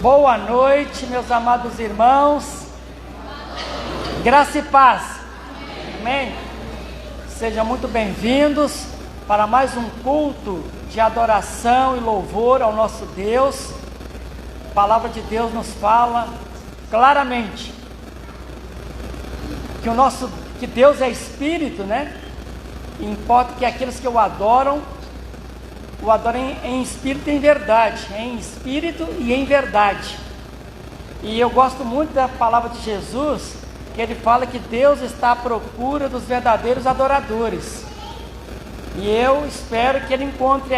Boa noite, meus amados irmãos. Graça e paz. Amém? Sejam muito bem-vindos para mais um culto de adoração e louvor ao nosso Deus. A palavra de Deus nos fala claramente que Deus é Espírito, né? E importa que aqueles que o adorem em espírito e em verdade, em espírito e em verdade. E eu gosto muito da palavra de Jesus, que ele fala que Deus está à procura dos verdadeiros adoradores. E eu espero que ele encontre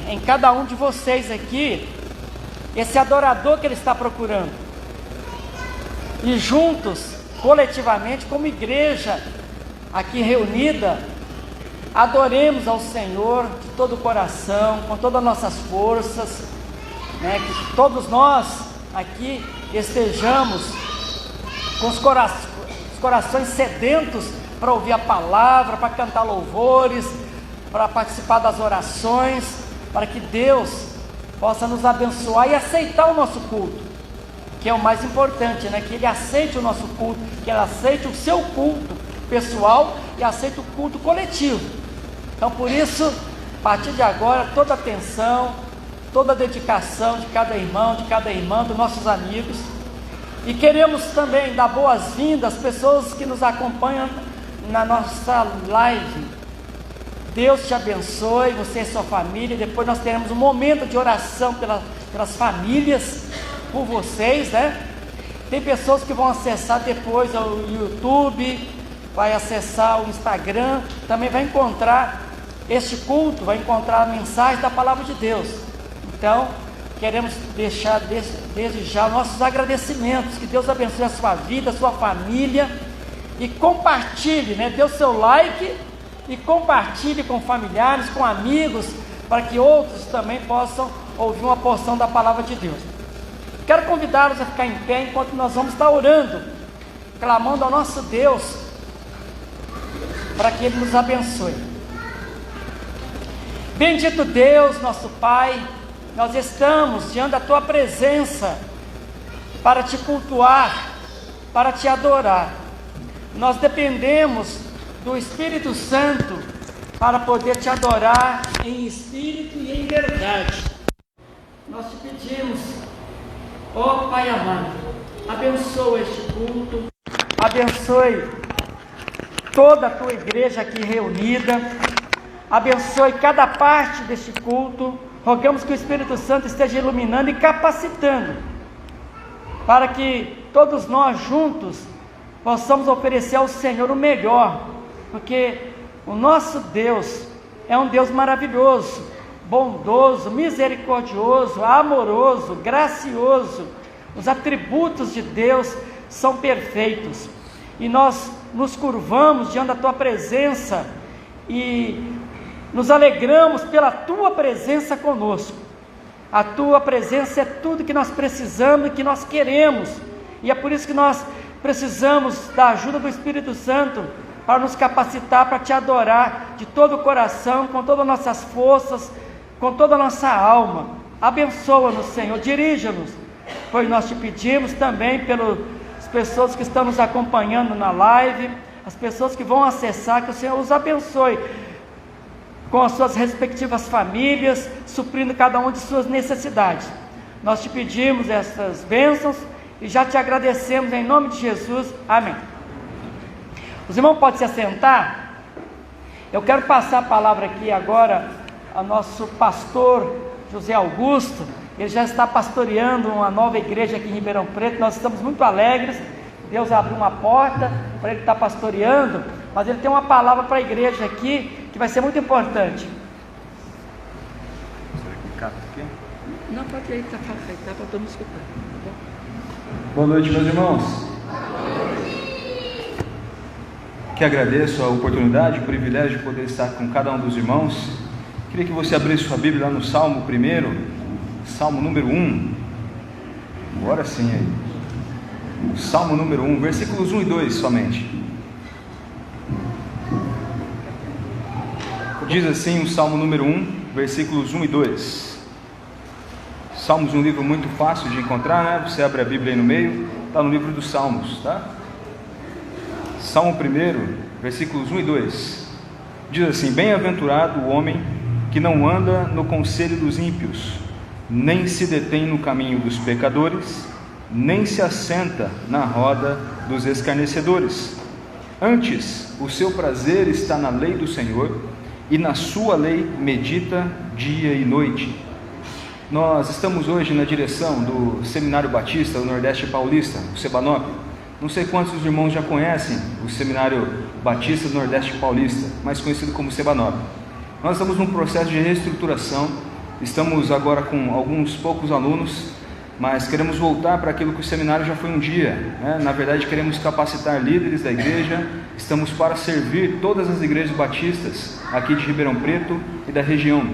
em cada um de vocês aqui esse adorador que ele está procurando. E juntos, coletivamente, como igreja aqui reunida, adoremos ao Senhor de todo o coração, com todas as nossas forças, né? Que todos nós aqui estejamos com os corações sedentos para ouvir a palavra, para cantar louvores, para participar das orações, para que Deus possa nos abençoar e aceitar o nosso culto, que é o mais importante, né? Que Ele aceite o nosso culto, que Ele aceite o seu culto pessoal e aceite o culto coletivo. Então, por isso, a partir de agora, toda a atenção, toda a dedicação de cada irmão, de cada irmã, dos nossos amigos. E queremos também dar boas-vindas às pessoas que nos acompanham na nossa live. Deus te abençoe, você e sua família. Depois nós teremos um momento de oração pelas famílias, por vocês, né? Tem pessoas que vão acessar depois o YouTube, vai acessar o Instagram, também vai encontrar este culto, vai encontrar a mensagem da palavra de Deus. Então, queremos deixar desde já nossos agradecimentos. Que Deus abençoe a sua vida, a sua família. E compartilhe, né? Dê o seu like e compartilhe com familiares, com amigos, para que outros também possam ouvir uma porção da palavra de Deus. Quero convidá-los a ficar em pé enquanto nós vamos estar orando, clamando ao nosso Deus para que Ele nos abençoe. Bendito Deus, nosso Pai, nós estamos diante da Tua presença para Te cultuar, para Te adorar. Nós dependemos do Espírito Santo para poder Te adorar em espírito e em verdade. Nós Te pedimos, ó Pai amado, abençoa este culto, abençoe toda a Tua igreja aqui reunida, abençoe cada parte deste culto. Rogamos que o Espírito Santo esteja iluminando e capacitando, para que todos nós juntos possamos oferecer ao Senhor o melhor, porque o nosso Deus é um Deus maravilhoso, bondoso, misericordioso, amoroso, gracioso. Os atributos de Deus são perfeitos, e nós nos curvamos diante da Tua presença e nos alegramos pela Tua presença conosco. A Tua presença é tudo que nós precisamos e que nós queremos, e é por isso que nós precisamos da ajuda do Espírito Santo para nos capacitar para Te adorar de todo o coração, com todas as nossas forças, com toda a nossa alma. Abençoa-nos, Senhor, dirija-nos, pois nós Te pedimos também pelas pessoas que estão nos acompanhando na live, as pessoas que vão acessar, que o Senhor os abençoe com as suas respectivas famílias, suprindo cada um de suas necessidades. Nós Te pedimos essas bênçãos e já Te agradecemos em nome de Jesus. Amém. Os irmãos podem se assentar. Eu quero passar a palavra aqui agora ao nosso pastor José Augusto. Ele já está pastoreando uma nova igreja aqui em Ribeirão Preto. Nós estamos muito alegres. Deus abriu uma porta para ele estar pastoreando, mas ele tem uma palavra para a igreja aqui que vai ser muito importante. Não, pode ir, tá para todo mundo escutar. Boa noite, meus irmãos. Que agradeço a oportunidade, o privilégio de poder estar com cada um dos irmãos. Queria que você abrisse sua Bíblia lá no Salmo 1, Salmo número 1. Agora sim aí. Salmo número 1, versículos 1 e 2 somente. Diz assim o Salmo número 1, versículos 1 e 2. Salmos é um livro muito fácil de encontrar, né? Você abre a Bíblia aí no meio, está no livro dos Salmos, tá? Salmo 1, versículos 1 e 2, diz assim: Bem-aventurado o homem que não anda no conselho dos ímpios, nem se detém no caminho dos pecadores, nem se assenta na roda dos escarnecedores. Antes, o seu prazer está na lei do Senhor, e na sua lei medita dia e noite. Nós estamos hoje na direção do Seminário Batista do Nordeste Paulista, o Sebanop. Não sei quantos dos irmãos já conhecem o Seminário Batista do Nordeste Paulista, mais conhecido como Sebanop. Nós estamos num processo de reestruturação, estamos agora com alguns poucos alunos, mas queremos voltar para aquilo que o seminário já foi um dia, né? Na verdade, queremos capacitar líderes da igreja, estamos para servir todas as igrejas batistas aqui de Ribeirão Preto e da região.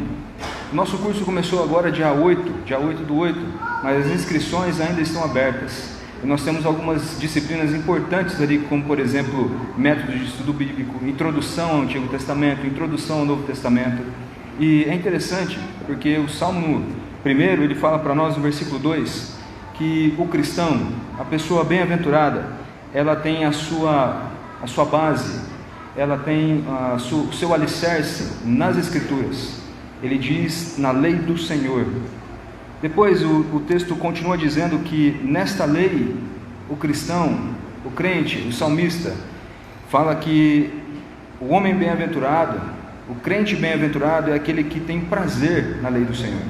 O nosso curso começou agora dia 8/8, mas as inscrições ainda estão abertas. E nós temos algumas disciplinas importantes ali, como por exemplo, método de estudo bíblico, introdução ao Antigo Testamento, introdução ao Novo Testamento. E é interessante, porque o Salmo 1, ele fala para nós no versículo 2, que o cristão, a pessoa bem-aventurada, ela tem a sua base, ela tem o seu alicerce nas Escrituras. Ele diz, na lei do Senhor. Depois o texto continua dizendo que nesta lei, o cristão, o crente, o salmista, fala que o homem bem-aventurado, o crente bem-aventurado é aquele que tem prazer na lei do Senhor.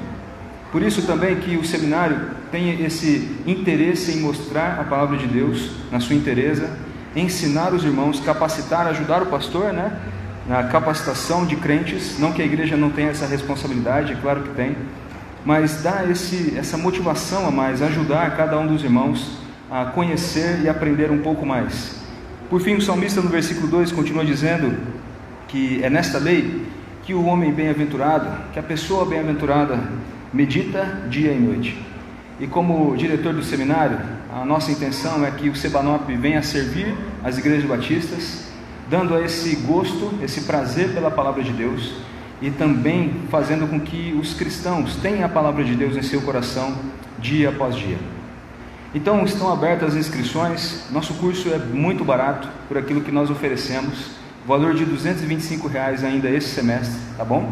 Por isso também que o seminário tem esse interesse em mostrar a palavra de Deus na sua inteireza, ensinar os irmãos, capacitar, ajudar o pastor, né? Na capacitação de crentes. Não que a igreja não tenha essa responsabilidade, é claro que tem, mas dá essa motivação a mais, ajudar cada um dos irmãos a conhecer e aprender um pouco mais. Por fim, o salmista no versículo 2 continua dizendo que é nesta lei que o homem bem-aventurado, que a pessoa bem-aventurada medita dia e noite. E como diretor do seminário, a nossa intenção é que o Sebanop venha a servir as igrejas batistas, dando esse gosto, esse prazer pela palavra de Deus, e também fazendo com que os cristãos tenham a palavra de Deus em seu coração dia após dia. Então estão abertas as inscrições. Nosso curso é muito barato por aquilo que nós oferecemos, valor de R$ 225 ainda esse semestre, tá bom?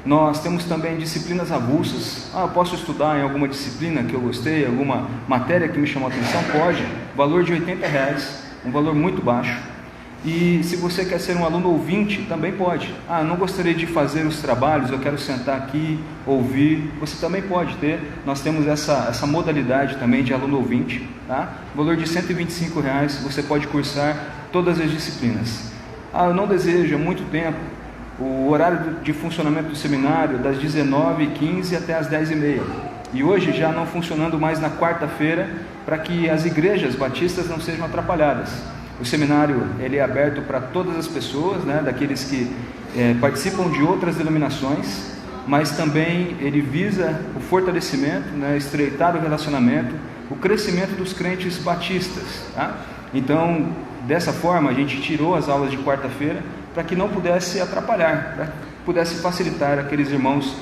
Nós temos também disciplinas avulsas. Eu posso estudar em alguma disciplina que eu gostei, alguma matéria que me chamou a atenção? Pode, valor de R$ 80, um valor muito baixo. E se você quer ser um aluno ouvinte, também pode. Eu não gostaria de fazer os trabalhos, eu quero sentar aqui, ouvir. Você também pode ter. Nós temos essa modalidade também de aluno ouvinte, tá? Valor de R$ 125, você pode cursar todas as disciplinas. Eu não desejo há muito tempo o horário de funcionamento do seminário das 19h15 até as 10h30. E hoje já não funcionando mais na quarta-feira, para que as igrejas batistas não sejam atrapalhadas. O seminário ele é aberto para todas as pessoas, né, daqueles que participam de outras denominações, mas também ele visa o fortalecimento, né, estreitar o relacionamento, o crescimento dos crentes batistas, tá? Então, dessa forma, a gente tirou as aulas de quarta-feira para que não pudesse atrapalhar, para que pudesse facilitar aqueles irmãos,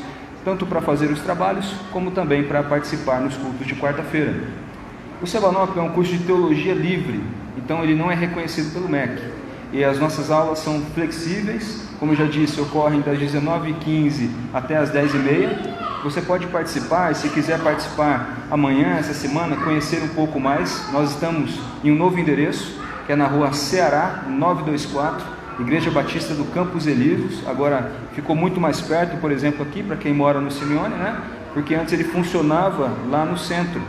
tanto para fazer os trabalhos, como também para participar nos cultos de quarta-feira. O Sebanop é um curso de teologia livre, então ele não é reconhecido pelo MEC. E as nossas aulas são flexíveis, como eu já disse, ocorrem das 19h15 até as 10h30. Você pode participar, e se quiser participar amanhã, essa semana, conhecer um pouco mais, nós estamos em um novo endereço, que é na rua Ceará, 924, Igreja Batista do Campos Elíseos. Agora ficou muito mais perto, por exemplo, aqui, para quem mora no Simeone, né? Porque antes ele funcionava lá no centro.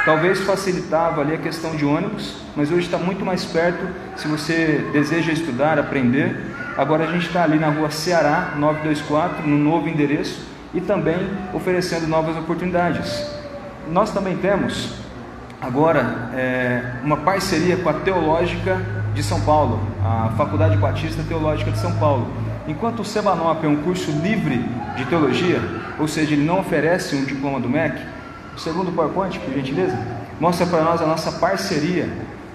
Talvez facilitava ali a questão de ônibus, mas hoje está muito mais perto, se você deseja estudar, aprender. Agora a gente está ali na rua Ceará, 924, no novo endereço, e também oferecendo novas oportunidades. Nós também temos agora uma parceria com a Teológica de São Paulo, a Faculdade Batista Teológica de São Paulo. Enquanto o Sebanop é um curso livre de teologia, ou seja, ele não oferece um diploma do MEC, o segundo PowerPoint, por gentileza, mostra para nós a nossa parceria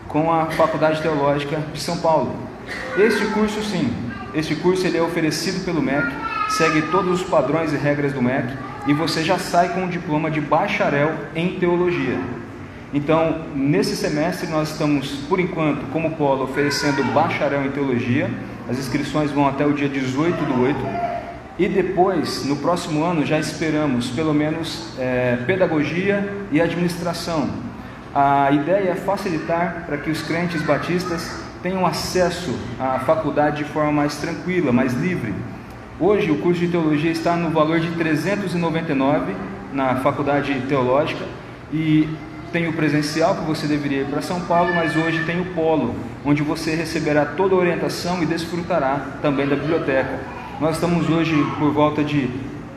com a Faculdade Teológica de São Paulo. Este curso, sim, este curso ele é oferecido pelo MEC, segue todos os padrões e regras do MEC, e você já sai com o diploma de bacharel em teologia. Então, nesse semestre nós estamos, por enquanto, como polo, oferecendo bacharel em teologia. As inscrições vão até o dia 18/8. E depois, no próximo ano, já esperamos pelo menos pedagogia e administração. A ideia é facilitar para que os crentes batistas tenham acesso à faculdade de forma mais tranquila, mais livre. Hoje o curso de teologia está no valor de R$ 399 na faculdade teológica, e tem o presencial, que você deveria ir para São Paulo, mas hoje tem o polo, onde você receberá toda a orientação e desfrutará também da biblioteca. Nós estamos hoje por volta de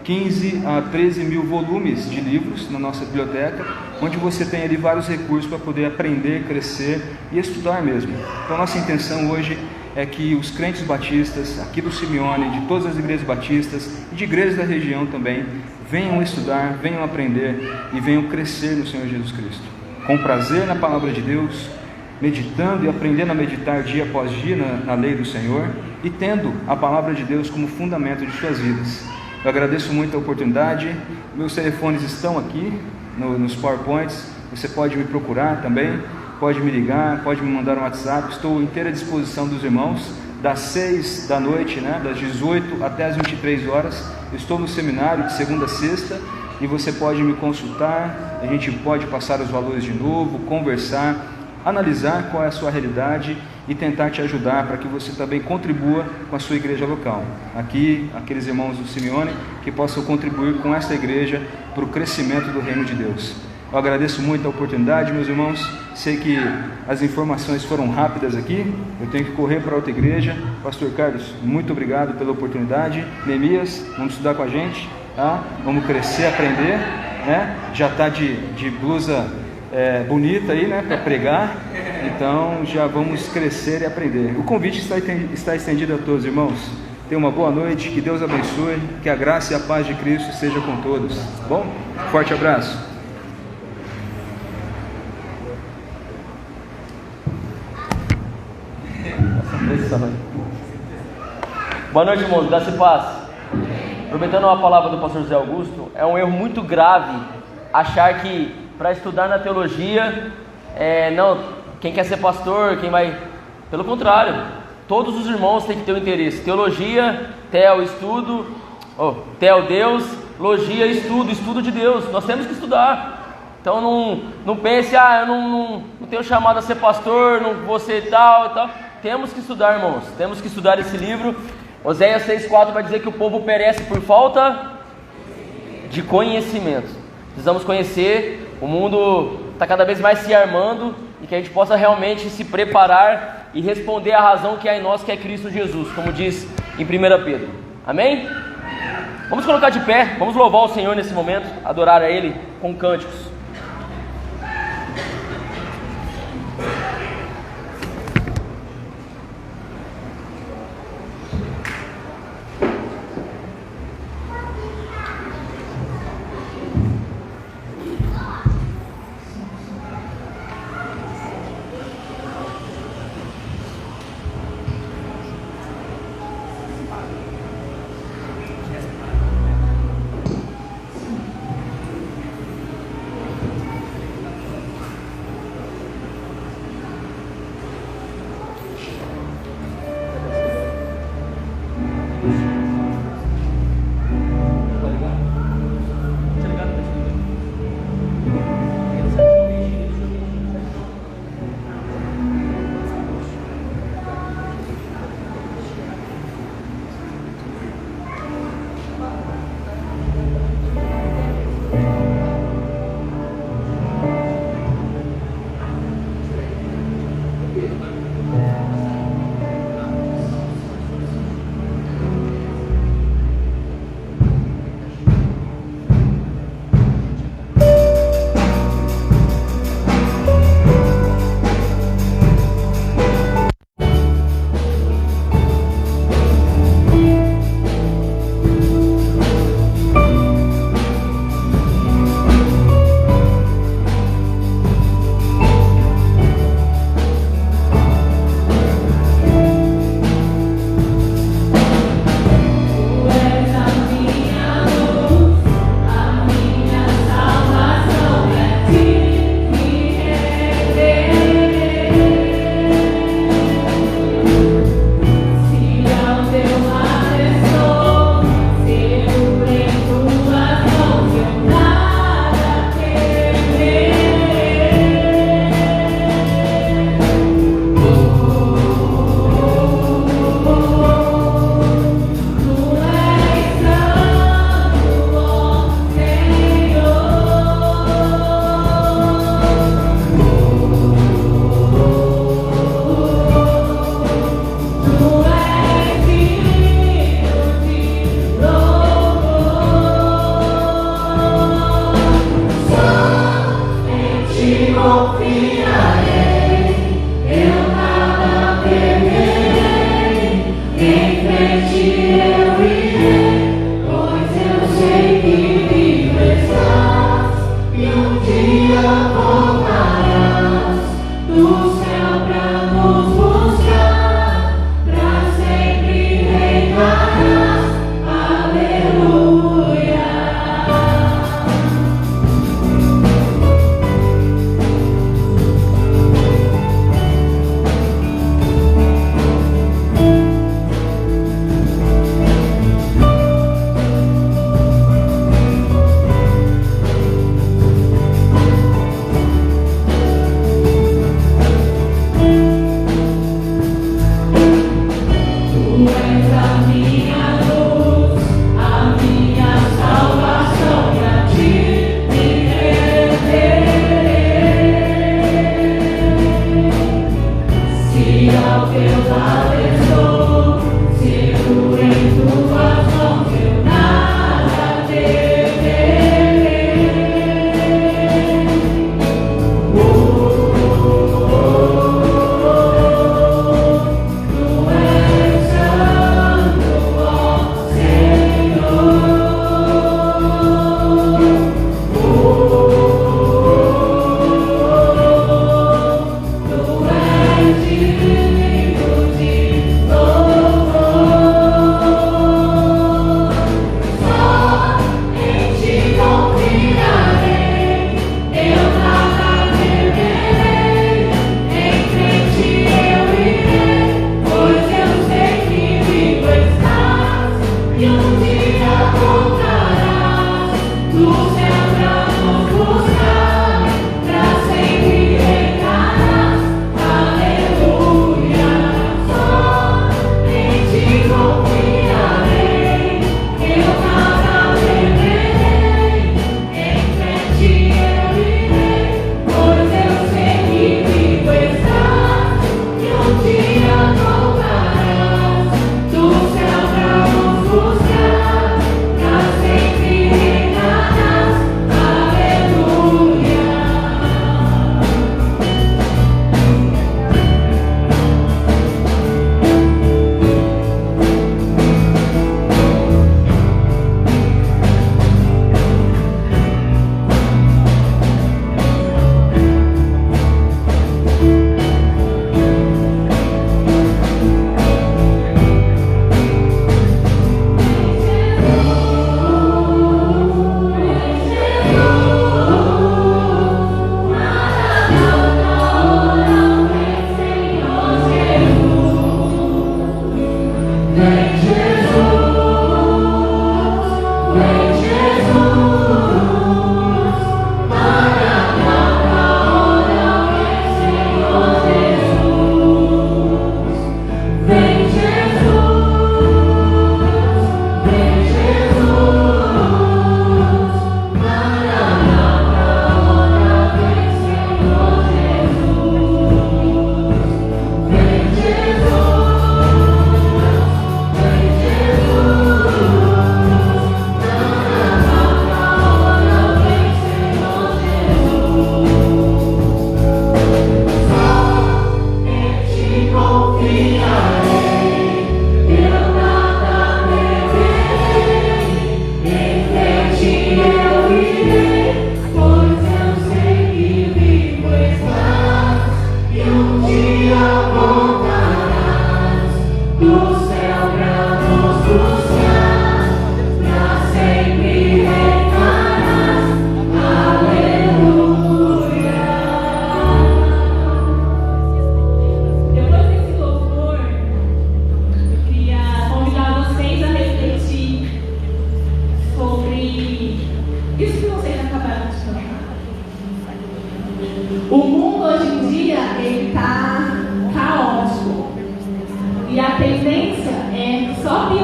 15 a 13 mil volumes de livros na nossa biblioteca, onde você tem ali vários recursos para poder aprender, crescer e estudar mesmo. Então nossa intenção hoje é que os crentes batistas, aqui do Simeone, de todas as igrejas batistas e de igrejas da região também, venham estudar, venham aprender e venham crescer no Senhor Jesus Cristo, com prazer na palavra de Deus, meditando e aprendendo a meditar dia após dia na lei do Senhor e tendo a palavra de Deus como fundamento de suas vidas. Eu agradeço muito a oportunidade. Meus telefones estão aqui nos PowerPoints, você pode me procurar também, pode me ligar, pode me mandar um WhatsApp. Estou à inteira disposição dos irmãos, das 6 da noite, das 18 até as 23 horas. Eu estou no seminário de segunda a sexta e você pode me consultar, a gente pode passar os valores de novo, conversar, analisar qual é a sua realidade e tentar te ajudar para que você também contribua com a sua igreja local. Aqui, aqueles irmãos do Simeone que possam contribuir com esta igreja para o crescimento do reino de Deus. Eu agradeço muito a oportunidade, meus irmãos. Sei que as informações foram rápidas aqui, eu tenho que correr para outra igreja. Pastor Carlos, muito obrigado pela oportunidade. Neemias, vamos estudar com a gente, tá? Vamos crescer, aprender, Já está de blusa bonita aí, para pregar. Então já vamos crescer e aprender. O convite está estendido a todos, irmãos. Tenham uma boa noite, que Deus abençoe, que a graça e a paz de Cristo seja com todos. Bom? Forte abraço. Boa noite, irmãos, graça e paz. Aproveitando a palavra do pastor José Augusto, é um erro muito grave achar que para estudar na teologia, quem quer ser pastor, quem vai... Pelo contrário, todos os irmãos têm que ter um interesse. Teologia, estudo, Deus, logia, estudo de Deus. Nós temos que estudar. Então não pense, eu não tenho chamado a ser pastor, não vou ser tal e tal. Temos que estudar, irmãos, temos que estudar esse livro. Oséias 6,4 vai dizer que o povo perece por falta de conhecimento. Precisamos conhecer, o mundo está cada vez mais se armando, e que a gente possa realmente se preparar e responder à razão que há em nós, que é Cristo Jesus, como diz em 1 Pedro. Amém? Vamos colocar de pé, vamos louvar o Senhor nesse momento, adorar a Ele com cânticos.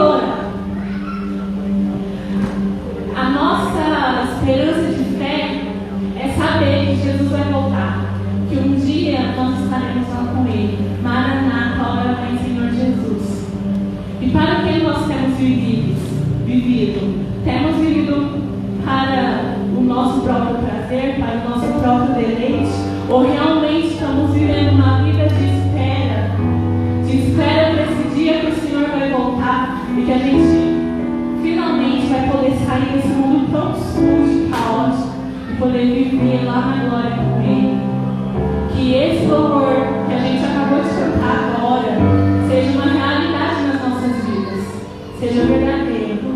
orar. A nossa esperança de fé é saber que Jesus vai voltar, que um dia nós estaremos lá com Ele. Maranata, ora vem, Senhor Jesus. E para que nós temos vivido? Temos vivido para o nosso próprio prazer, para o nosso próprio deleite, ou realmente estamos vivendo uma vida de espera para esse dia que o Senhor vai voltar e que a gente finalmente vai poder sair desse mundo tão sujo e caótico e poder viver lá na glória com Ele. Que esse louvor que a gente acabou de cantar agora seja uma realidade nas nossas vidas, seja verdadeiro,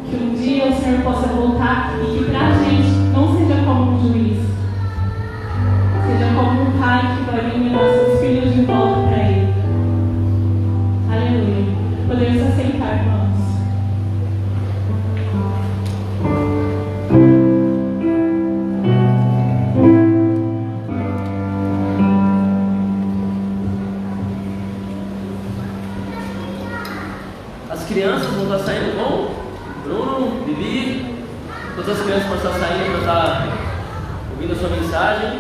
que um dia o Senhor possa voltar e que pra gente não seja como um juiz, seja como um pai que vai vir levar seus filhos de volta para Ele. Aleluia. Podemos aceitar, irmãos. As crianças vão estar saindo com Bruno, Bibi, todas as crianças vão estar saindo para estar ouvindo a sua mensagem.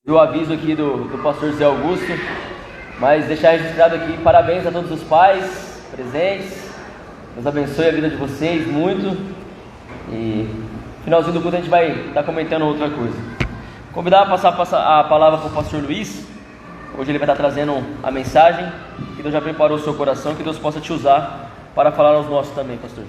O aviso aqui do pastor Zé Augusto, mas deixar registrado aqui, parabéns a todos os pais presentes, Deus abençoe a vida de vocês muito, e no finalzinho do culto a gente vai estar comentando outra coisa. Convidar a passar a palavra para o pastor Luiz. Hoje ele vai estar trazendo a mensagem, que Deus já preparou o seu coração, que Deus possa te usar para falar aos nossos também, pastor.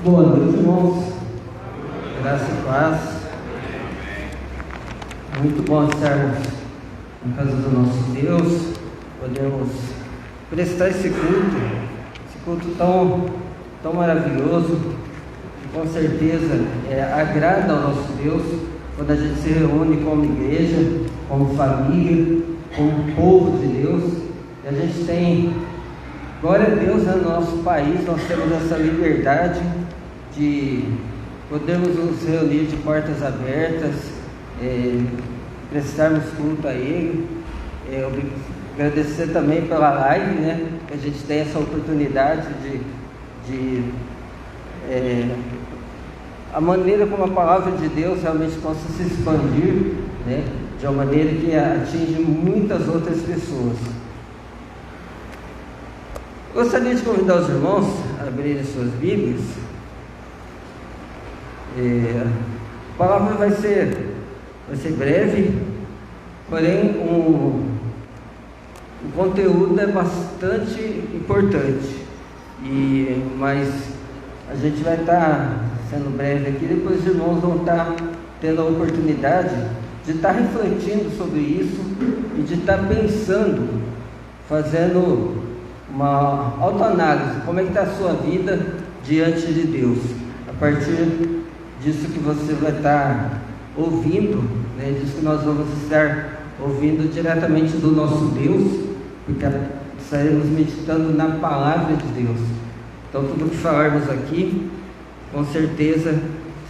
Boa noite, irmãos. Graça e paz. Muito bom estarmos na casa do nosso Deus. Podemos prestar esse culto tão maravilhoso, que com certeza agrada ao nosso Deus quando a gente se reúne como igreja, como família, como povo de Deus. E a gente tem, glória a Deus, no nosso país nós temos essa liberdade de podermos nos reunir de portas abertas, prestarmos culto a Ele. Agradecer também pela live, né? Que a gente tem essa oportunidade de a maneira como a palavra de Deus realmente possa se expandir, né? De uma maneira que atinge muitas outras pessoas. Gostaria de convidar os irmãos a abrirem suas Bíblias. A palavra vai ser breve, porém o conteúdo é bastante importante, mas a gente vai estar sendo breve aqui, depois os irmãos vão estar tendo a oportunidade de estar refletindo sobre isso e de estar pensando, fazendo uma autoanálise, como é que está a sua vida diante de Deus, a partir disso que você vai estar ouvindo, né, disso que nós vamos estar ouvindo diretamente do nosso Deus, porque estaremos meditando na palavra de Deus. Então tudo que falarmos aqui, com certeza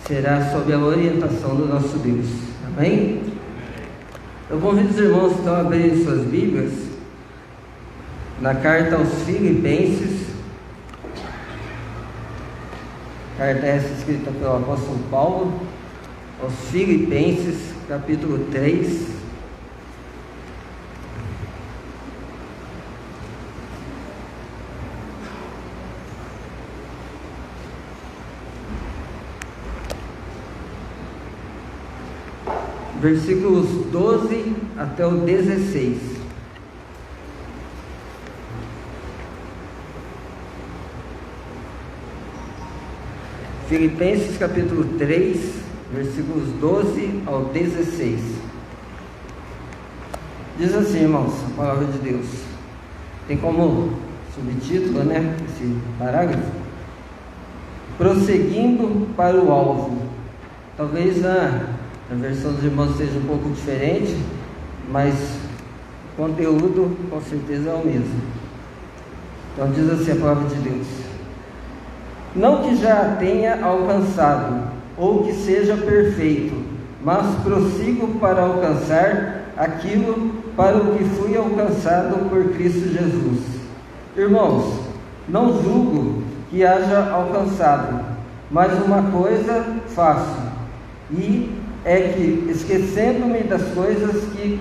será sob a orientação do nosso Deus. Amém? Eu convido os irmãos então a abrirem suas Bíblias na carta aos Filipenses, carta essa escrita pelo apóstolo Paulo, aos Filipenses, capítulo 3, versículos 12 até o 16. Filipenses capítulo 3, versículos 12 ao 16. Diz assim, irmãos, a palavra de Deus. Tem como subtítulo, né, esse parágrafo: prosseguindo para o alvo. Talvez a versão dos irmãos seja um pouco diferente, mas o conteúdo com certeza é o mesmo. Então diz assim a palavra de Deus: não que já a tenha alcançado, ou que seja perfeito, mas prossigo para alcançar aquilo para o que fui alcançado por Cristo Jesus. Irmãos, não julgo que haja alcançado, mas uma coisa faço, e é que, esquecendo-me das coisas que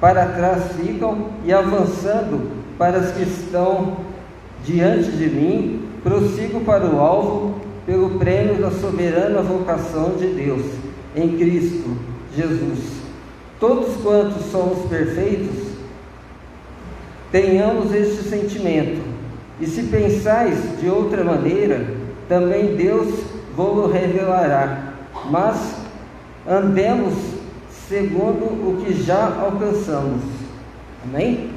para trás ficam e avançando para as que estão diante de mim, prossigo para o alvo, pelo prêmio da soberana vocação de Deus em Cristo Jesus. Todos quantos somos perfeitos, tenhamos este sentimento, e se pensais de outra maneira, também Deus vos revelará. Mas andemos segundo o que já alcançamos. Amém?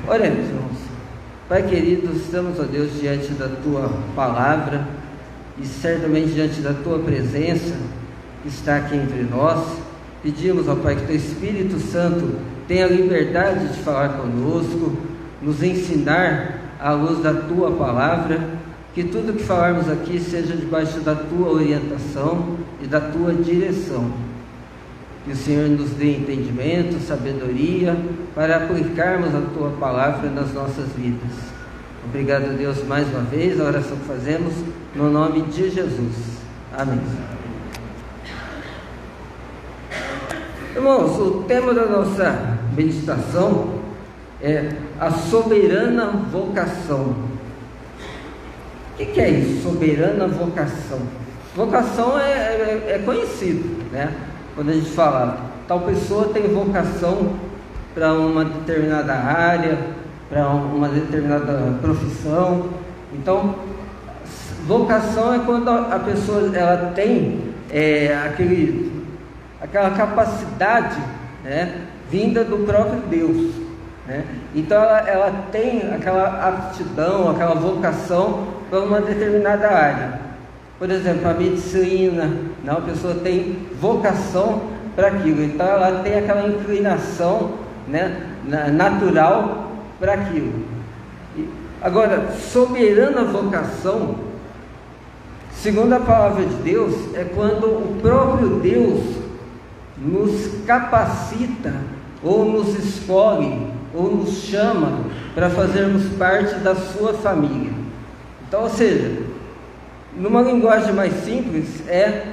Oremos, irmãos. Pai querido, estamos, ó Deus, diante da Tua palavra e certamente diante da Tua presença que está aqui entre nós. Pedimos, ó Pai, que Teu Espírito Santo tenha liberdade de falar conosco, nos ensinar à luz da Tua palavra, que tudo que falarmos aqui seja debaixo da Tua orientação e da Tua direção. Que o Senhor nos dê entendimento, sabedoria, para aplicarmos a Tua palavra nas nossas vidas. Obrigado, Deus, mais uma vez, a oração que fazemos, no nome de Jesus. Amém. Irmãos, o tema da nossa meditação é a soberana vocação. O que é isso? Soberana vocação. Vocação é conhecido, né? Quando a gente fala, tal pessoa tem vocação para uma determinada área, para uma determinada profissão. Então, vocação é quando a pessoa ela tem aquela capacidade, né, vinda do próprio Deus, né? Então ela tem aquela aptidão, aquela vocação para uma determinada área. Por exemplo, a medicina, né? A pessoa tem vocação para aquilo, então ela tem aquela inclinação, né, natural para aquilo. Agora, soberana vocação, segundo a palavra de Deus, é quando o próprio Deus nos capacita, ou nos escolhe, ou nos chama para fazermos parte da sua família. Então, ou seja, numa linguagem mais simples, é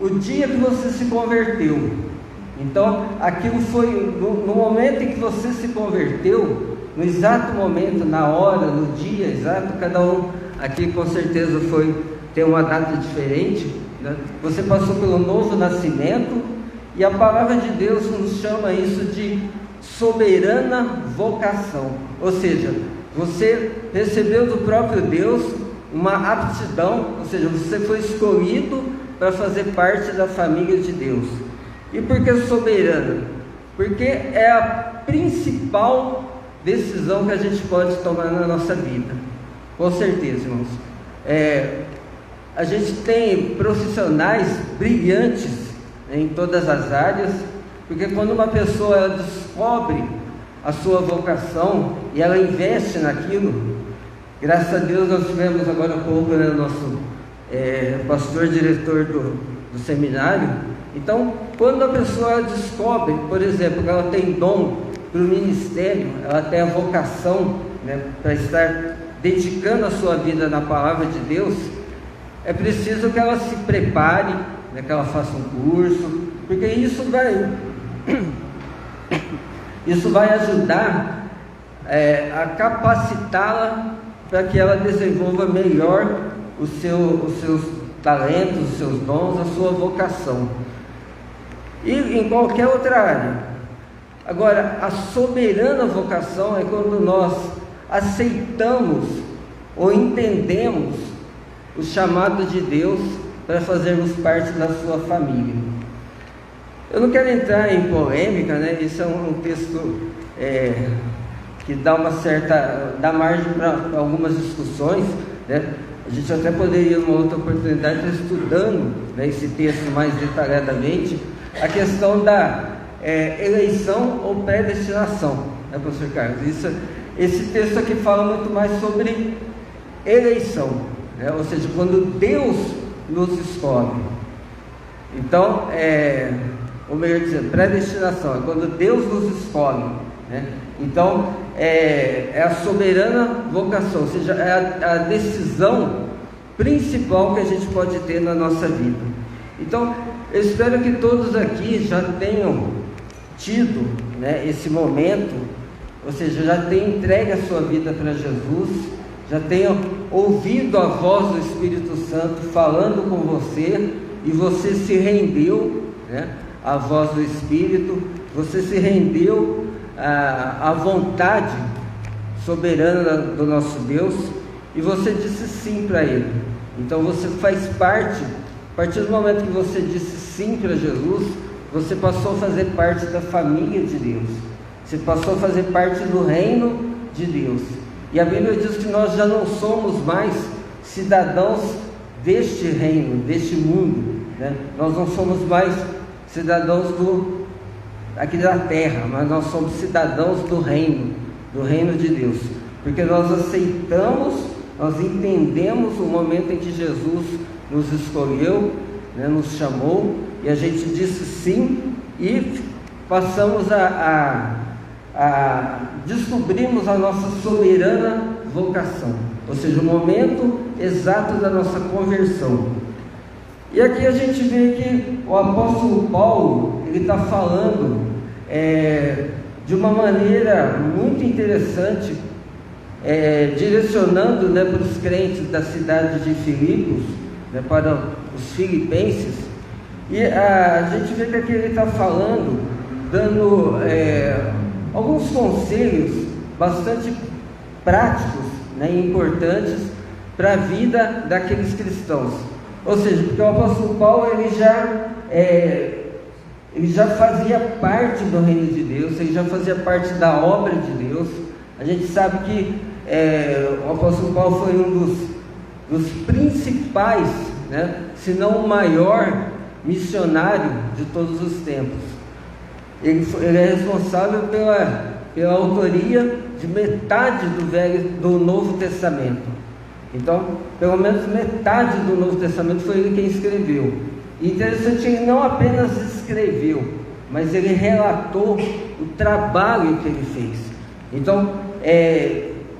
o dia que você se converteu. Então, aquilo foi no momento em que você se converteu, no exato momento, na hora, no dia exato. Cada um aqui com certeza tem uma data diferente, né? Você passou pelo novo nascimento, e a palavra de Deus nos chama isso de soberana vocação. Ou seja, você recebeu do próprio Deus uma aptidão, ou seja, você foi escolhido para fazer parte da família de Deus. E por que soberana? Porque é a principal decisão que a gente pode tomar na nossa vida. Com certeza, irmãos. A gente tem profissionais brilhantes em todas as áreas, porque quando uma pessoa ela descobre a sua vocação e ela investe naquilo, graças a Deus nós tivemos agora há pouco, né, nosso pastor diretor do seminário. Então, quando a pessoa descobre, por exemplo, que ela tem dom para o ministério, ela tem a vocação, né, para estar dedicando a sua vida na palavra de Deus, é preciso que ela se prepare, né, que ela faça um curso, porque isso vai ajudar a capacitá-la para que ela desenvolva melhor os seus talentos, os seus dons, a sua vocação. E em qualquer outra área. Agora, a soberana vocação é quando nós aceitamos ou entendemos o chamado de Deus para fazermos parte da sua família. Eu não quero entrar em polêmica, né? Isso é um texto que dá margem para algumas discussões, né? A gente até poderia, numa outra oportunidade, estar estudando, né, esse texto mais detalhadamente, a questão da eleição ou predestinação, né, professor Carlos? Esse texto aqui fala muito mais sobre eleição, né? Ou seja, quando Deus nos escolhe. Então, ou melhor dizendo, predestinação, é quando Deus nos escolhe, né? Então, é a soberana vocação, ou seja, é a decisão principal que a gente pode ter na nossa vida. Então, eu espero que todos aqui já tenham tido, né, esse momento, ou seja, já tenham entregue a sua vida para Jesus, já tenham ouvido a voz do Espírito Santo falando com você, e você se rendeu, né, à voz do Espírito, você se rendeu à vontade soberana do nosso Deus, e você disse sim para Ele. Então você faz parte. A partir do momento que você disse sim para Jesus, você passou a fazer parte da família de Deus, você passou a fazer parte do reino de Deus. E a Bíblia diz que nós já não somos mais cidadãos deste reino, deste mundo, né? Nós não somos mais cidadãos aqui da terra, mas nós somos cidadãos do reino de Deus, porque nós aceitamos, nós entendemos o momento em que Jesus nos escolheu, né, nos chamou, e a gente disse sim, e passamos descobrimos a nossa soberana vocação, ou seja, o momento exato da nossa conversão. E aqui a gente vê que o apóstolo Paulo, ele está falando de uma maneira muito interessante, direcionando, né, para os crentes da cidade de Filipos, né, para os filipenses, e a gente vê que aqui ele está falando, dando alguns conselhos bastante práticos, né, e importantes para a vida daqueles cristãos. Ou seja, porque o apóstolo Paulo ele já fazia parte do reino de Deus, ele já fazia parte da obra de Deus. A gente sabe que o apóstolo Paulo foi um dos principais, né, se não o maior missionário de todos os tempos. Ele é responsável pela autoria de metade do Novo Testamento. Então, pelo menos metade do Novo Testamento foi ele quem escreveu. E interessante, ele não apenas escreveu, mas ele relatou o trabalho que ele fez. Então,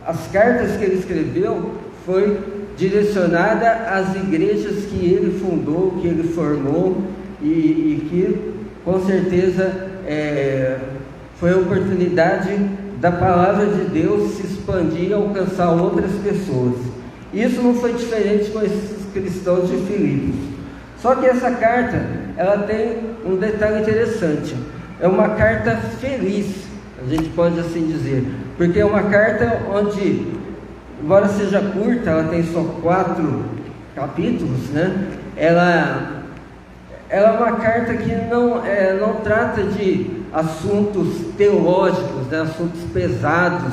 as cartas que ele escreveu foi direcionada às igrejas que ele fundou, que ele formou, e que com certeza foi a oportunidade da palavra de Deus se expandir e alcançar outras pessoas. Isso não foi diferente com esses cristãos de Filipos. Só que essa carta, ela tem um detalhe interessante. É uma carta feliz, a gente pode assim dizer, porque é uma carta onde, embora seja curta, ela tem só 4 capítulos, né? Ela é uma carta que não trata de assuntos teológicos, né? Assuntos pesados,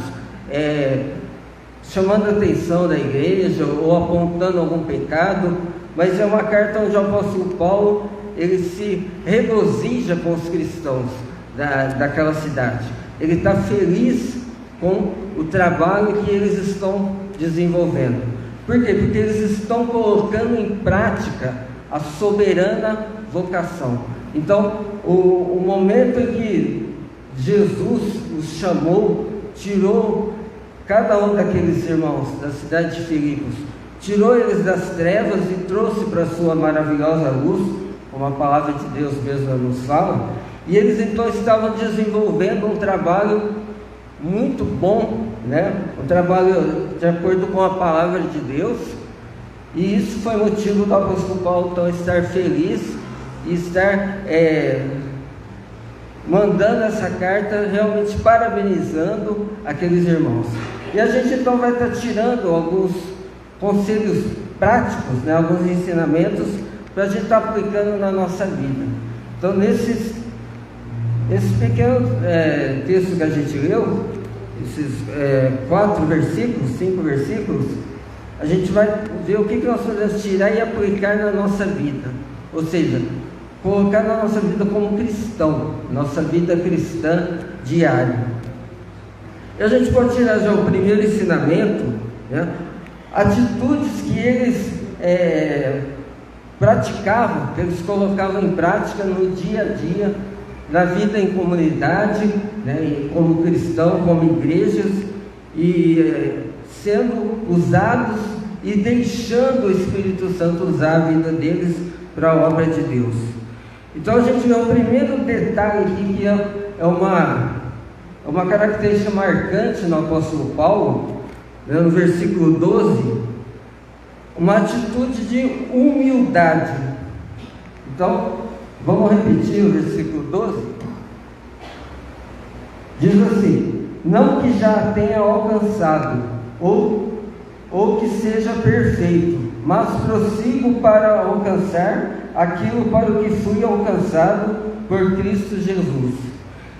chamando a atenção da igreja ou apontando algum pecado, mas é uma carta onde o apóstolo Paulo ele se regozija com os cristãos daquela cidade. Ele está feliz com o trabalho que eles estão desenvolvendo. Por quê? Porque eles estão colocando em prática a soberana vocação. Então, o momento em que Jesus os chamou, tirou cada um daqueles irmãos da cidade de Filipos, tirou eles das trevas e trouxe para a sua maravilhosa luz, como a palavra de Deus mesmo nos fala, e eles então estavam desenvolvendo um trabalho muito bom, né? Um trabalho de acordo com a palavra de Deus, e isso foi motivo do apóstolo Paulo então estar feliz e estar mandando essa carta, realmente parabenizando aqueles irmãos. E a gente então vai estar tirando alguns conselhos práticos, né? Alguns ensinamentos para a gente estar aplicando na nossa vida. Então esse pequeno texto que a gente leu, esses 5 versículos, a gente vai ver o que nós podemos tirar e aplicar na nossa vida, ou seja, colocar na nossa vida como cristão, nossa vida cristã diária. E a gente pode tirar já o primeiro ensinamento, né? Atitudes que eles praticavam, que eles colocavam em prática no dia a dia, na vida em comunidade, né, como cristão, como igrejas, e sendo usados e deixando o Espírito Santo usar a vida deles para a obra de Deus. Então a gente vê o primeiro detalhe aqui, que é uma característica marcante no apóstolo Paulo, né, no versículo 12, uma atitude de humildade. Então, vamos repetir o versículo 12? Diz assim: não que já tenha alcançado, ou que seja perfeito, mas prossigo para alcançar aquilo para o que fui alcançado por Cristo Jesus.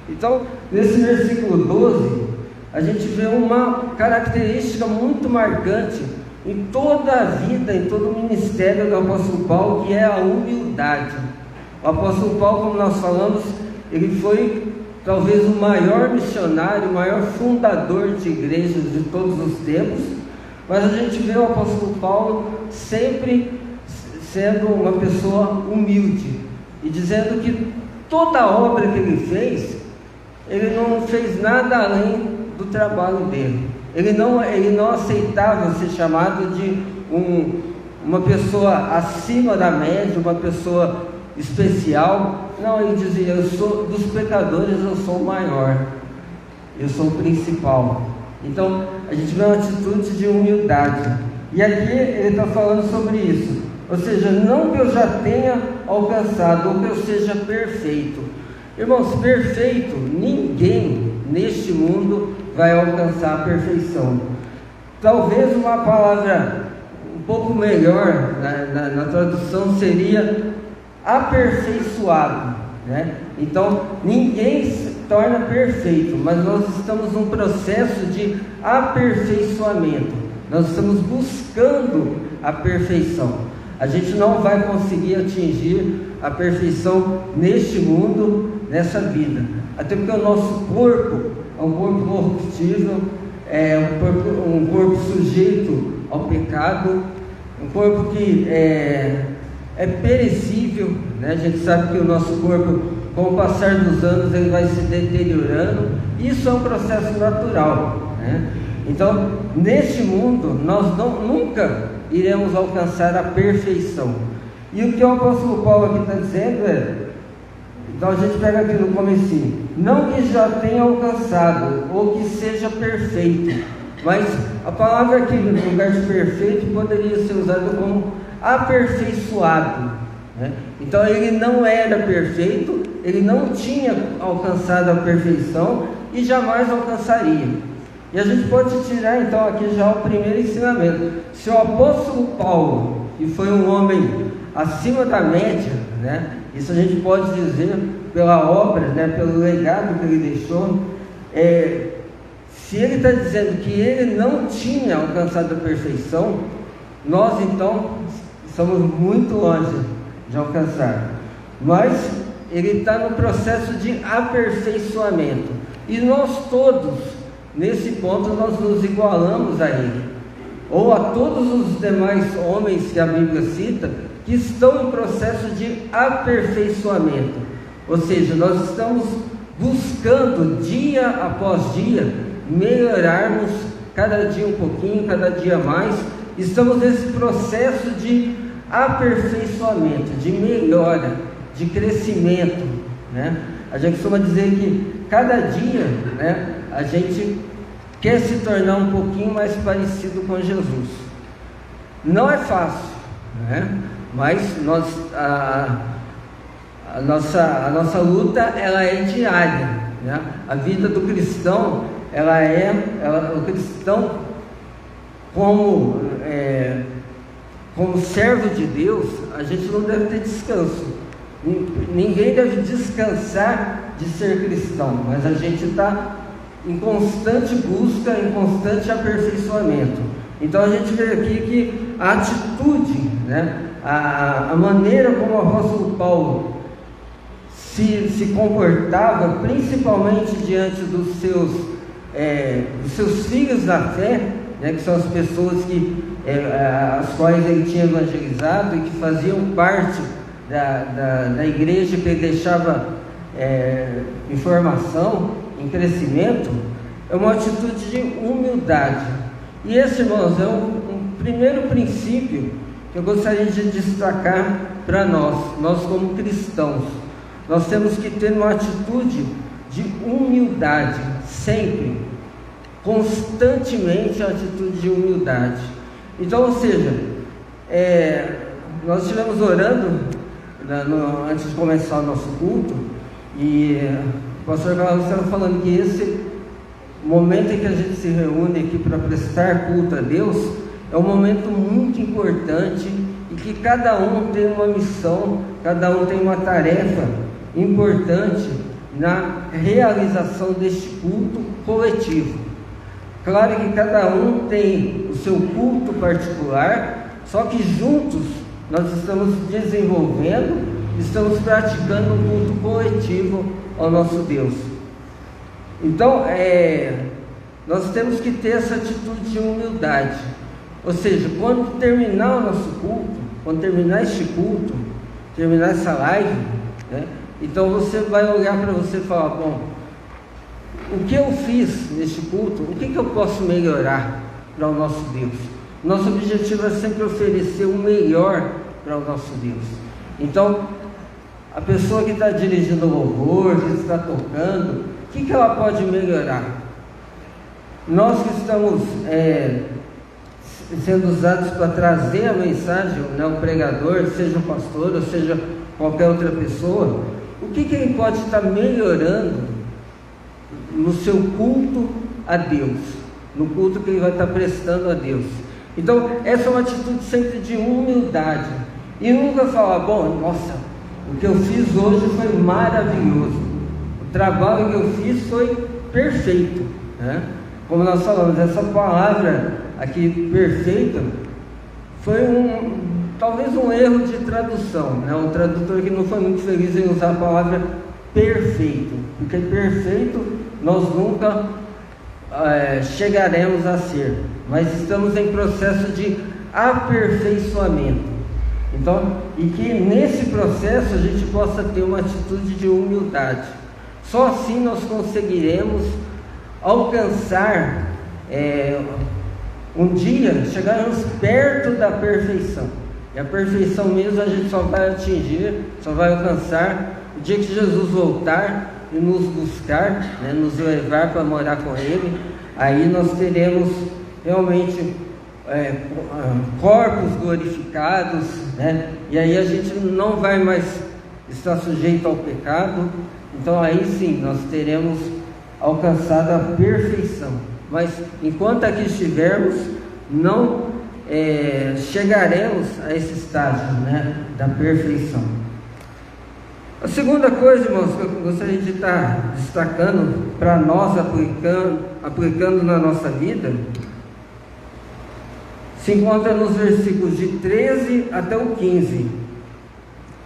Então, nesse versículo 12, a gente vê uma característica muito marcante em toda a vida, em todo o ministério do apóstolo Paulo, que é a humildade. O apóstolo Paulo, como nós falamos, ele foi talvez o maior missionário, o maior fundador de igrejas de todos os tempos, mas a gente vê o apóstolo Paulo sempre sendo uma pessoa humilde e dizendo que toda a obra que ele fez, ele não fez nada além do trabalho dele. Ele não aceitava ser chamado de uma pessoa acima da média, uma pessoa especial. Não, ele dizia: eu sou dos pecadores, eu sou o maior, eu sou o principal. Então a gente vê uma atitude de humildade, e aqui ele está falando sobre isso, ou seja, não que eu já tenha alcançado, ou que eu seja perfeito. Irmãos, perfeito, ninguém neste mundo vai alcançar a perfeição. Talvez uma palavra um pouco melhor na tradução seria aperfeiçoado, né? Então ninguém se torna perfeito, mas nós estamos num processo de aperfeiçoamento. Nós estamos buscando a perfeição. A gente não vai conseguir atingir a perfeição neste mundo, nessa vida, até porque o nosso corpo é um corpo corruptível, é um corpo sujeito ao pecado, um corpo que é perecível, né? A gente sabe que o nosso corpo, com o passar dos anos, ele vai se deteriorando. Isso é um processo natural, né? Então, neste mundo, nós nunca iremos alcançar a perfeição. E o que o apóstolo Paulo aqui está dizendo então a gente pega aqui no comecinho: não que já tenha alcançado, ou que seja perfeito. Mas a palavra aqui no lugar de perfeito poderia ser usada como aperfeiçoado, né? Então ele não era perfeito, ele não tinha alcançado a perfeição e jamais alcançaria. E a gente pode tirar então aqui já o primeiro ensinamento. Se o apóstolo Paulo, que foi um homem acima da média, né? Isso a gente pode dizer pela obra, né? Pelo legado que ele deixou. Se ele está dizendo que ele não tinha alcançado a perfeição, nós então estamos muito longe de alcançar. Mas ele está no processo de aperfeiçoamento. E nós todos, nesse ponto, nós nos igualamos a ele, ou a todos os demais homens que a Bíblia cita, que estão em processo de aperfeiçoamento. Ou seja, nós estamos buscando dia após dia melhorarmos cada dia um pouquinho, cada dia mais. Estamos nesse processo de aperfeiçoamento, de melhora, de crescimento, né? A gente costuma dizer que cada dia, né, a gente quer se tornar um pouquinho mais parecido com Jesus. Não é fácil, né? Mas a nossa luta, ela é diária, né? A vida do cristão, o cristão como servo de Deus, a gente não deve ter descanso. Ninguém deve descansar de ser cristão, mas a gente está em constante busca, em constante aperfeiçoamento. Então a gente vê aqui que a atitude, né, a maneira como o apóstolo Paulo se comportava, principalmente diante dos seus filhos da fé, né, que são as pessoas as quais ele tinha evangelizado e que faziam parte da igreja, que ele deixava em formação, em crescimento, é uma atitude de humildade. E esse, irmãos, é um primeiro princípio que eu gostaria de destacar para nós como cristãos. Nós temos que ter uma atitude de humildade, sempre, constantemente, a atitude de humildade. Então, ou seja, nós estivemos orando antes de começar o nosso culto, e o pastor Carlos estava falando que esse momento em que a gente se reúne aqui para prestar culto a Deus é um momento muito importante, e que cada um tem uma missão, cada um tem uma tarefa importante na realização deste culto coletivo. Claro que cada um tem o seu culto particular, só que juntos nós estamos desenvolvendo, estamos praticando um culto coletivo ao nosso Deus. Então, nós temos que ter essa atitude de humildade. Ou seja, quando terminar o nosso culto, quando terminar este culto, terminar essa live, né, então você vai olhar para você e falar: bom, o que eu fiz neste culto, o que eu posso melhorar para o nosso Deus? Nosso objetivo é sempre oferecer o melhor para o nosso Deus. Então, a pessoa que está dirigindo o louvor, que está tocando, o que ela pode melhorar? Nós que estamos sendo usados para trazer a mensagem, né, o pregador, seja o pastor ou seja qualquer outra pessoa, o que ele pode estar melhorando no seu culto a Deus, no culto que ele vai estar prestando a Deus? Então, essa é uma atitude sempre de humildade, e nunca falar: bom, nossa, o que eu fiz hoje foi maravilhoso, o trabalho que eu fiz foi perfeito, né? Como nós falamos, essa palavra aqui, perfeita, foi talvez um erro de tradução, né? O tradutor que não foi muito feliz em usar a palavra perfeito, porque perfeito nós nunca chegaremos a ser, mas estamos em processo de aperfeiçoamento. Então, e que nesse processo a gente possa ter uma atitude de humildade. Só assim nós conseguiremos alcançar um dia, chegarmos perto da perfeição. E a perfeição mesmo a gente só vai atingir, só vai alcançar o dia que Jesus voltar e nos buscar, né, nos levar para morar com Ele. Aí nós teremos realmente corpos glorificados, né? E aí a gente não vai mais estar sujeito ao pecado. Então aí sim nós teremos alcançado a perfeição. Mas enquanto aqui estivermos, não chegaremos a esse estágio, né, da perfeição. A segunda coisa, irmãos, que eu gostaria de estar destacando para nós, aplicando na nossa vida, se encontra nos versículos de 13 até o 15,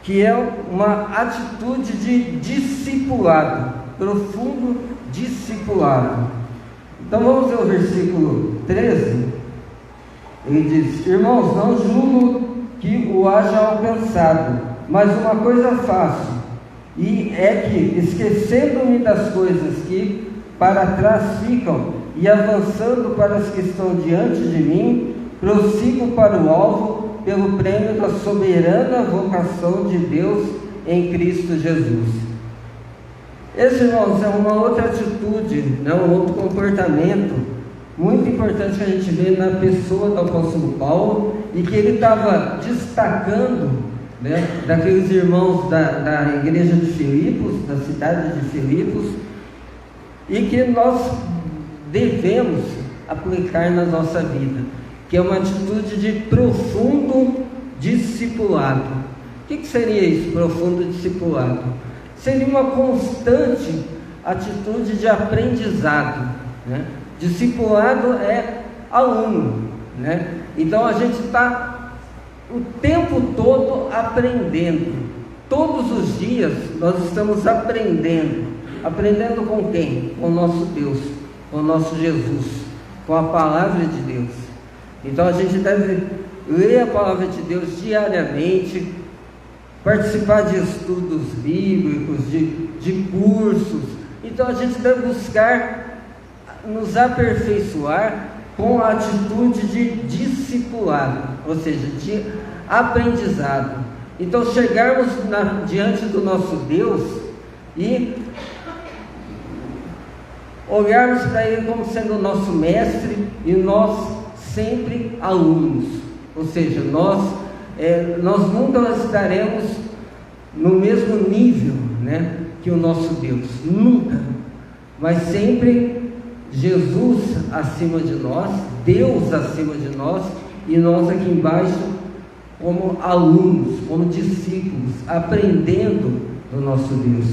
que é uma atitude de discipulado, profundo discipulado. Então vamos ver o versículo 13. Ele diz: irmãos, não julgo que o haja alcançado, mas uma coisa faço, E é que, esquecendo-me das coisas que para trás ficam e avançando para as que estão diante de mim, prossigo para o alvo pelo prêmio da soberana vocação de Deus em Cristo Jesus. Esse, irmãos, é uma outra atitude, né, um outro comportamento muito importante que a gente vê na pessoa do apóstolo Paulo, e que ele estava destacando, né, daqueles irmãos da igreja de Filipos, da cidade de Filipos, e que nós devemos aplicar na nossa vida, que é uma atitude de profundo discipulado. O que seria isso, profundo discipulado? Seria uma constante atitude de aprendizado, né? Discipulado é aluno, né? Então a gente está o tempo todo aprendendo. Todos os dias nós estamos aprendendo. Aprendendo com quem? Com o nosso Deus, com o nosso Jesus, com a palavra de Deus. Então a gente deve ler a palavra de Deus diariamente, participar de estudos bíblicos, de cursos. Então a gente deve buscar nos aperfeiçoar com a atitude de discipulado, ou seja, de aprendizado. Então chegarmos diante do nosso Deus e olharmos para Ele como sendo o nosso mestre e nós sempre alunos, ou seja, nós nunca estaremos no mesmo nível, né, que o nosso Deus, nunca, mas sempre Jesus acima de nós, Deus acima de nós, e nós aqui embaixo como alunos, como discípulos, aprendendo do nosso Deus.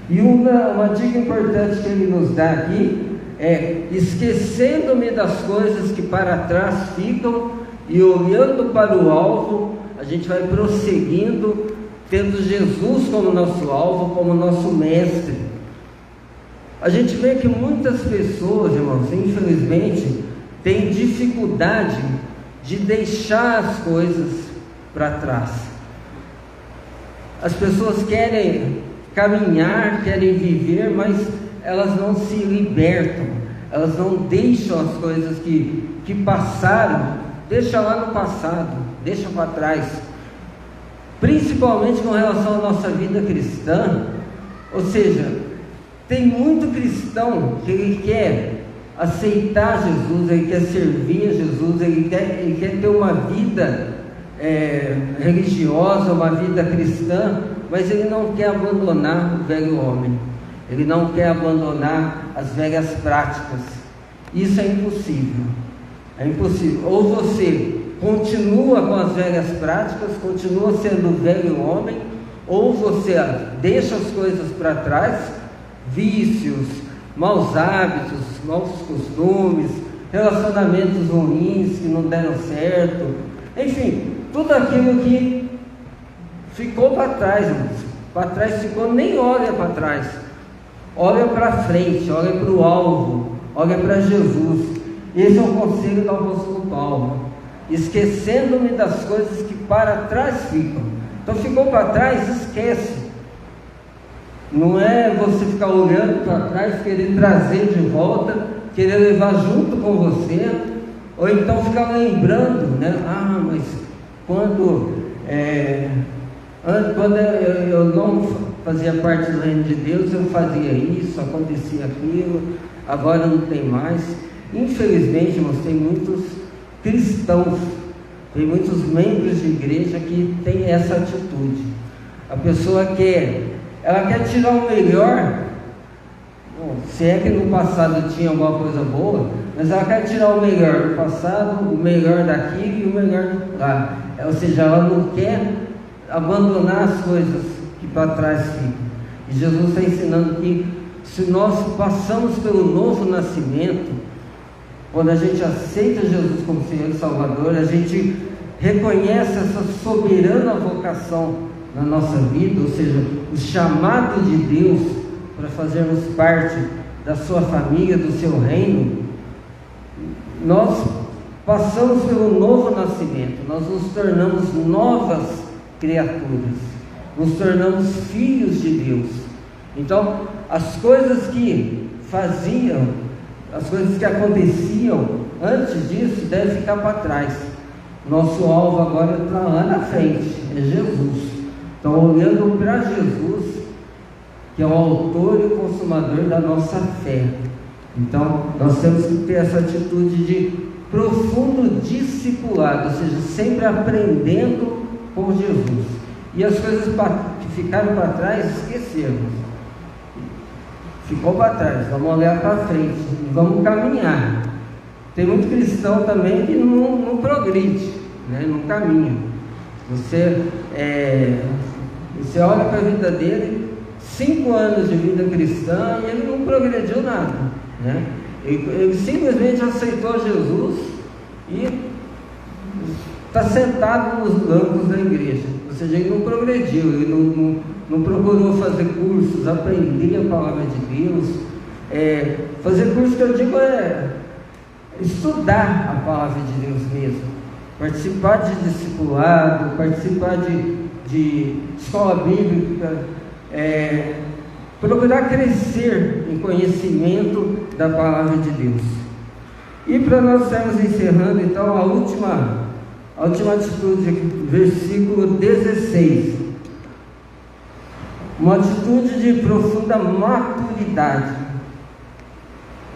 E uma dica importante que ele nos dá aqui é: esquecendo-me das coisas que para trás ficam e olhando para o alvo, a gente vai prosseguindo, tendo Jesus como nosso alvo, como nosso mestre. A gente vê que muitas pessoas, irmãos, infelizmente, têm dificuldade de deixar as coisas para trás. As pessoas querem caminhar, querem viver, mas elas não se libertam, elas não deixam as coisas que passaram, deixa lá no passado, deixa para trás. Principalmente com relação à nossa vida cristã, ou seja, tem muito cristão que ele quer aceitar Jesus, ele quer servir a Jesus, ele quer ter uma vida religiosa, uma vida cristã, mas ele não quer abandonar o velho homem, ele não quer abandonar as velhas práticas. Isso é impossível, é impossível. Ou você continua com as velhas práticas, continua sendo o velho homem, ou você deixa as coisas para trás, vícios, maus hábitos, maus costumes, relacionamentos ruins que não deram certo, enfim, tudo aquilo que ficou para trás, irmãos. Para trás ficou, nem olha para trás, olha para frente, olha para o alvo, olha para Jesus. Esse é o conselho do apóstolo Paulo: esquecendo-me das coisas que para trás ficam. Então ficou para trás, esquece. Não é você ficar olhando para trás, querer trazer de volta, querer levar junto com você, ou então ficar lembrando, né? Mas quando eu não fazia parte do reino de Deus, eu fazia isso, acontecia aquilo, agora não tem mais. Infelizmente, irmãos, tem muitos cristãos, tem muitos membros de igreja que têm essa atitude. A pessoa quer tirar o melhor, se é que no passado tinha alguma coisa boa, mas ela quer tirar o melhor do passado, o melhor daqui e o melhor lá. Ou seja, ela não quer abandonar as coisas que para trás ficam. E Jesus está ensinando que se nós passamos pelo novo nascimento, quando a gente aceita Jesus como Senhor e Salvador, a gente reconhece essa soberana vocação na nossa vida, ou seja, o chamado de Deus para fazermos parte da sua família, do seu reino. Nós passamos pelo novo nascimento, nós nos tornamos novas criaturas. nos tornamos filhos de Deus. Então, as coisas que faziam, as coisas que aconteciam antes disso, devem ficar para trás. Nosso alvo agora está lá na frente, é Jesus. Então, olhando para Jesus, que é o autor e o consumador da nossa fé. Então, nós temos que ter essa atitude de profundo discipulado, ou seja, sempre aprendendo com Jesus. E as coisas que ficaram para trás, esquecemos. Ficou para trás, vamos olhar para frente, vamos caminhar. Tem muito cristão também que não progride, né? Não caminha. Você olha para a vida dele, 5 anos de vida cristã, e ele não progrediu nada, né? Ele simplesmente aceitou Jesus e está sentado nos bancos da igreja. Ou seja, ele não progrediu, ele não procurou fazer cursos, aprender a palavra de Deus. Fazer curso, que eu digo, é estudar a palavra de Deus mesmo, participar de discipulado, participar de escola bíblica, procurar crescer em conhecimento da palavra de Deus. E para nós estarmos encerrando, então, a última atitude aqui, versículo 16, uma atitude de profunda maturidade.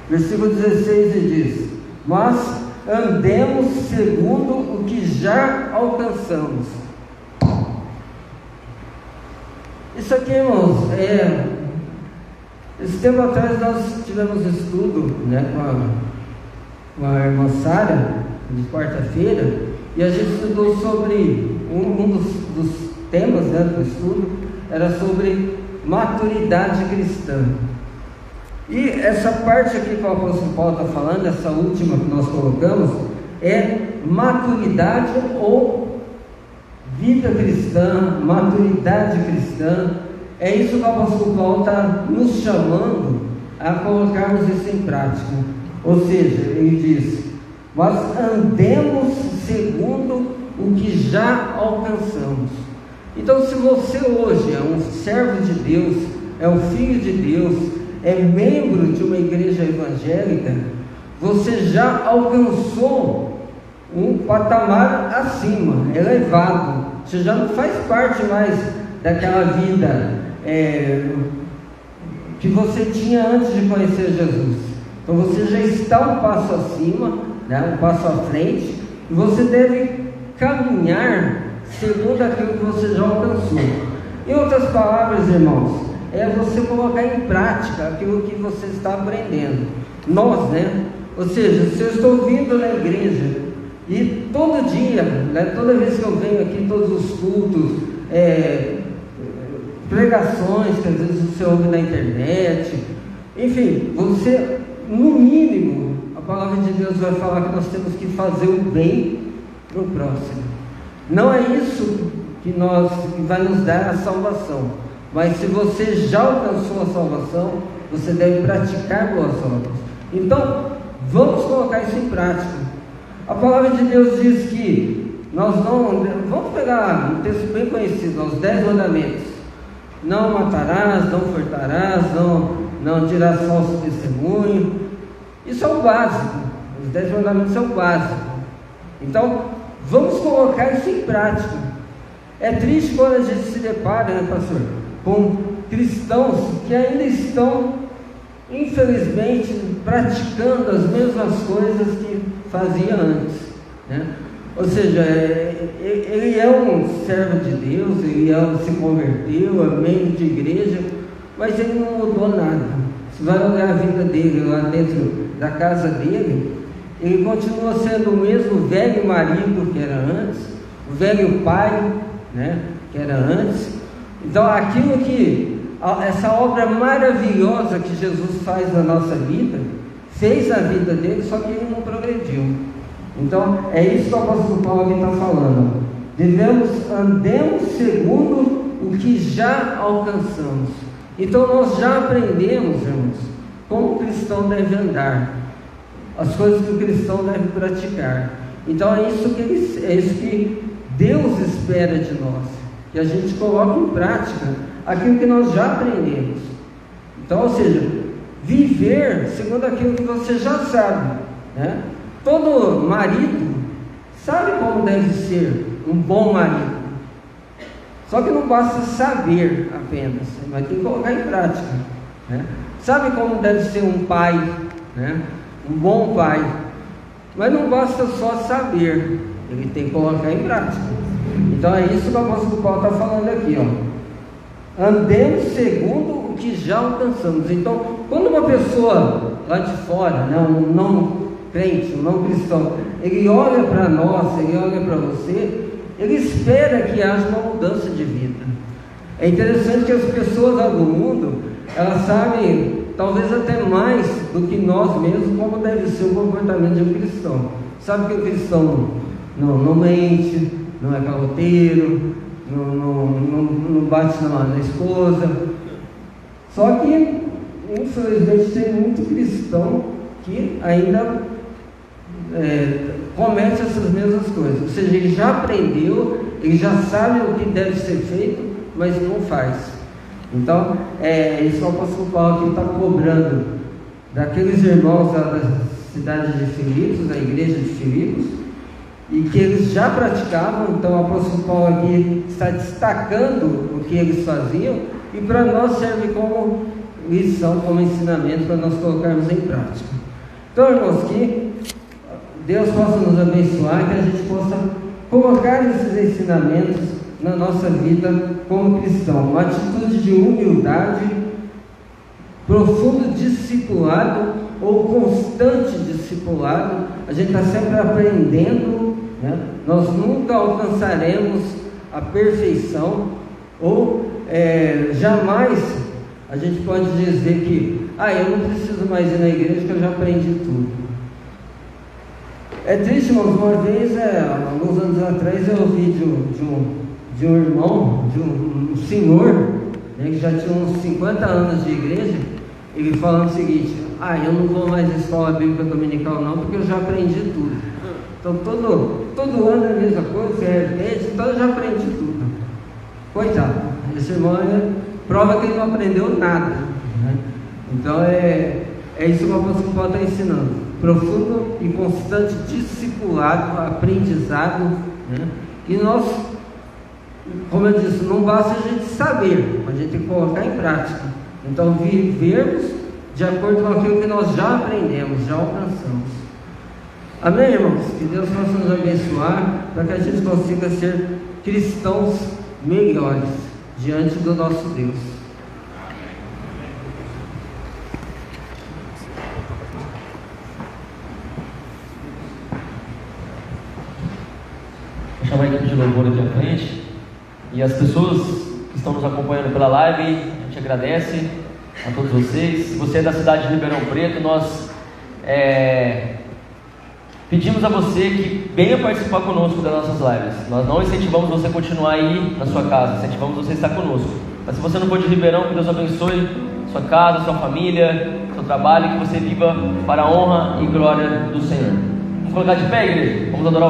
Versículo 16 diz: mas andemos segundo o que já alcançamos. Isso aqui, irmãos, esse tempo atrás nós tivemos estudo, né, com a irmã Sara, de quarta-feira, e a gente estudou sobre um dos temas, né, do estudo, era sobre maturidade cristã. E essa parte aqui que o apóstolo Paulo está falando, essa última que nós colocamos, é maturidade ou vida cristã, maturidade cristã. É isso que o apóstolo Paulo está nos chamando a colocarmos isso em prática. Ou seja, ele diz: mas andemos segundo o que já alcançamos. Então, se você hoje é um servo de Deus, é um filho de Deus, é membro de uma igreja evangélica, você já alcançou um patamar acima, elevado. Você já não faz parte mais daquela vida que você tinha antes de conhecer Jesus. Então você já está um passo acima, né, um passo à frente, e você deve caminhar segundo aquilo que você já alcançou. Em outras palavras, irmãos, é você colocar em prática aquilo que você está aprendendo. Nós, né? Ou seja, se eu estou vindo na igreja e todo dia, né, toda vez que eu venho aqui, todos os cultos, pregações que às vezes você ouve na internet, enfim, você, no mínimo, a palavra de Deus vai falar que nós temos que fazer o bem para o próximo. Não é isso que vai nos dar a salvação, mas se você já alcançou a salvação, você deve praticar boas obras. Então, vamos colocar isso em prática. A palavra de Deus diz que nós não... Vamos pegar um texto bem conhecido, os 10 mandamentos. Não matarás, não furtarás, não dirás falso testemunho. Isso é o básico. Os 10 mandamentos são o básico. Então, vamos colocar isso em prática. É triste quando a gente se depara, né, pastor, com cristãos que ainda estão, infelizmente, praticando as mesmas coisas que fazia antes, né? Ou seja, ele é um servo de Deus, ele se converteu, é membro de igreja, mas ele não mudou nada. Você vai olhar a vida dele lá dentro da casa dele, ele continua sendo o mesmo velho marido que era antes, o velho pai, né, que era antes. Então, aquilo essa obra maravilhosa que Jesus faz na nossa vida, fez a vida dele, só que ele não progrediu. Então, é isso que o apóstolo Paulo está falando. Andemos segundo o que já alcançamos. Então, nós já aprendemos, irmãos, como o cristão deve andar, as coisas que o cristão deve praticar. Então, é isso que Deus espera de nós, que a gente coloque em prática aquilo que nós já aprendemos. Então, ou seja, viver segundo aquilo que você já sabe, né? Todo marido sabe como deve ser um bom marido. Só que não basta saber apenas, mas tem que colocar em prática, né? Sabe como deve ser um pai, né? Um bom pai. Mas não basta só saber, ele tem que colocar em prática. Então é isso que o apóstolo Paulo está falando aqui, ó. Andemos segundo o que já alcançamos. Então, quando uma pessoa lá de fora, né, um não crente, um não cristão, ele olha para nós, ele olha para você, ele espera que haja uma mudança de vida. É interessante que as pessoas lá do mundo, elas sabem, talvez até mais do que nós mesmos, como deve ser o comportamento de um cristão. Sabe que o cristão não mente, não é caloteiro, não bate na esposa. Só que, infelizmente, tem muito cristão que ainda comete essas mesmas coisas. Ou seja, ele já aprendeu, ele já sabe o que deve ser feito, mas não faz. Então, isso é o apóstolo Paulo que está cobrando daqueles irmãos da cidade de Filipos, da igreja de Filipos, e que eles já praticavam. Então o apóstolo Paulo aqui está destacando o que eles faziam, e para nós serve como lição, como ensinamento para nós colocarmos em prática. Então, irmãos, que Deus possa nos abençoar, que a gente possa colocar esses ensinamentos na nossa vida como cristão, uma atitude de humildade, profundo discipulado ou constante discipulado. A gente está sempre aprendendo, né? Nós nunca alcançaremos a perfeição, ou jamais a gente pode dizer que eu não preciso mais ir na igreja que eu já aprendi tudo. É triste, irmãos. Uma vez, alguns anos atrás, eu ouvi de um irmão, de um senhor, né, que já tinha uns 50 anos de igreja, ele falando o seguinte: eu não vou mais à escola bíblica dominical não, porque eu já aprendi tudo. Então todo ano é a mesma coisa, você repete, então eu já aprendi tudo. Coitado, esse irmão prova que ele não aprendeu nada, né? Então é isso que o apóstolo Paulo está ensinando: profundo e constante discipulado, aprendizado, né? E nós, como eu disse, não basta a gente saber, mas a gente tem que colocar em prática. Então, vivermos de acordo com aquilo que nós já aprendemos, já alcançamos. Amém, irmãos? Que Deus possa nos abençoar, para que a gente consiga ser cristãos melhores diante do nosso Deus. Vou chamar a equipe de louvor aqui à frente. E as pessoas que estão nos acompanhando pela live, a gente agradece a todos vocês. Se você é da cidade de Ribeirão Preto, nós pedimos a você que venha participar conosco das nossas lives. Nós não incentivamos você a continuar aí na sua casa, incentivamos você a estar conosco. Mas se você não for de Ribeirão, que Deus abençoe sua casa, sua família, seu trabalho, que você viva para a honra e glória do Senhor. Vamos colocar de pé, igreja? Vamos adorar.